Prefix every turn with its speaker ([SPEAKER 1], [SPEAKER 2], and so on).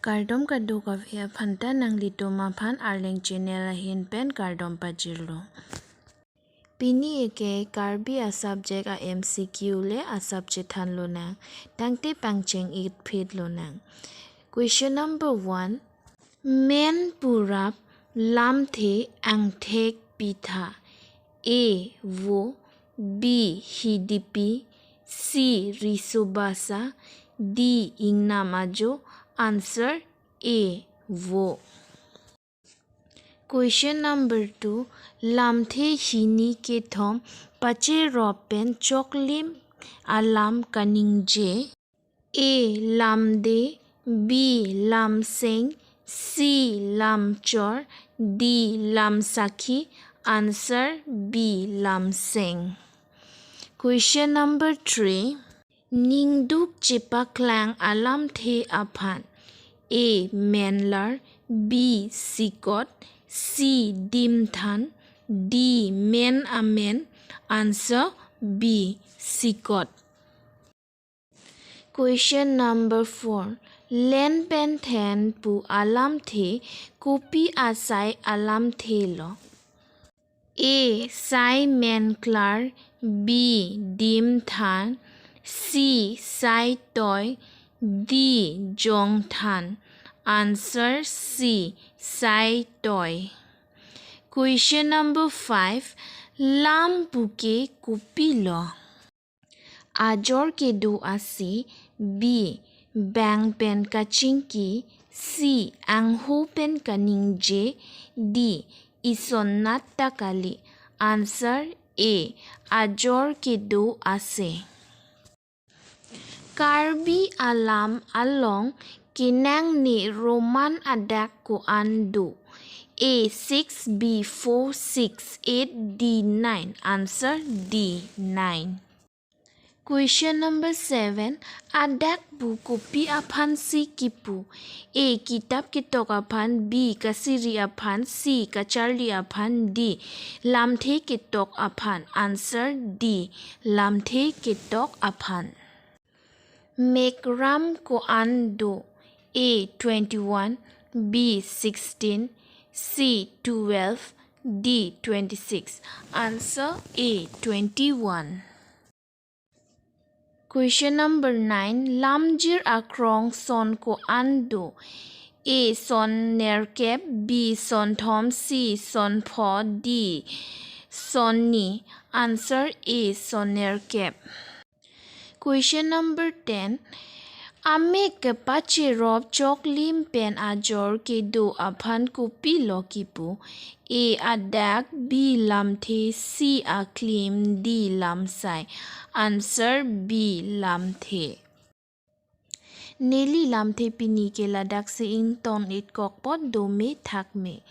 [SPEAKER 1] Kardom kado kavya phanta nang lito maphan arleng channel hin pen kardom pajirlo. Pini eke Karbi a subject a MCQ le a subject han lo nang. Tangte pangcheng it pit lo nang. Question number 1. Men purap Lamthe angthek pitha. A. Wo. B. Hidipi. C. Risobasa. D. Ingnamajo. Answer A. Wo. Question number 2. Lamthe hini kethom pacherop pen choklim alam kenangne. A. Lamthe. B. Lamseng. C. Lamchor. D. Lamsakhi. Answer B. Lamseng. Question number 3. Ningduk chipaklang Lamthe aphan. A. Menlar. B. Sikot. C. Dimthan. D. Men amen. Answer B. Sikot. Question number 4. Len pen then pu Lamthe kopi asai Lamthe lo. A. Sai menklar. B. Dimthan. C. Sai toy. D. Jongthan. Answer C. Sai toy. Question number 5. Lam buke kopilo. Ajor kedo asi. B. Bang pen kachinki. C. Angho pen kenangne. D. Isonnat takali. Answer A. Ajor kedo ase. Karbi alam along kenangne Roman Adak Koan do. A. 6. B. 4. 6. 8. D. 9. Answer D. 9. Question number 7. Adak bu kopi aphan C. kipu. A. Kitab kitok aphan. B. Kasiri aphan. C. Kacharli aphan. D. Lamthe kitok aphan. Answer D. Lamthe kitok aphan. Mekram Koan do. A. 21. B. 16. C. 12. D. 26. Answer A. 21. Question number 9. Lamjir akrong son Koan do. A. Son nerkep. B. Son thom. C. Son pho. D. Son ni. Answer A. Son nerkep. Question number 10. Amek pacherop choklim pen ajor kedo aphan kopilo kipu. A. Adak. B. Lamthe. C. Aklim. D. Lamsai. Answer B. Lamthe. Neli Lamthe pini ke ladak se in ton it kokpot do me thak me.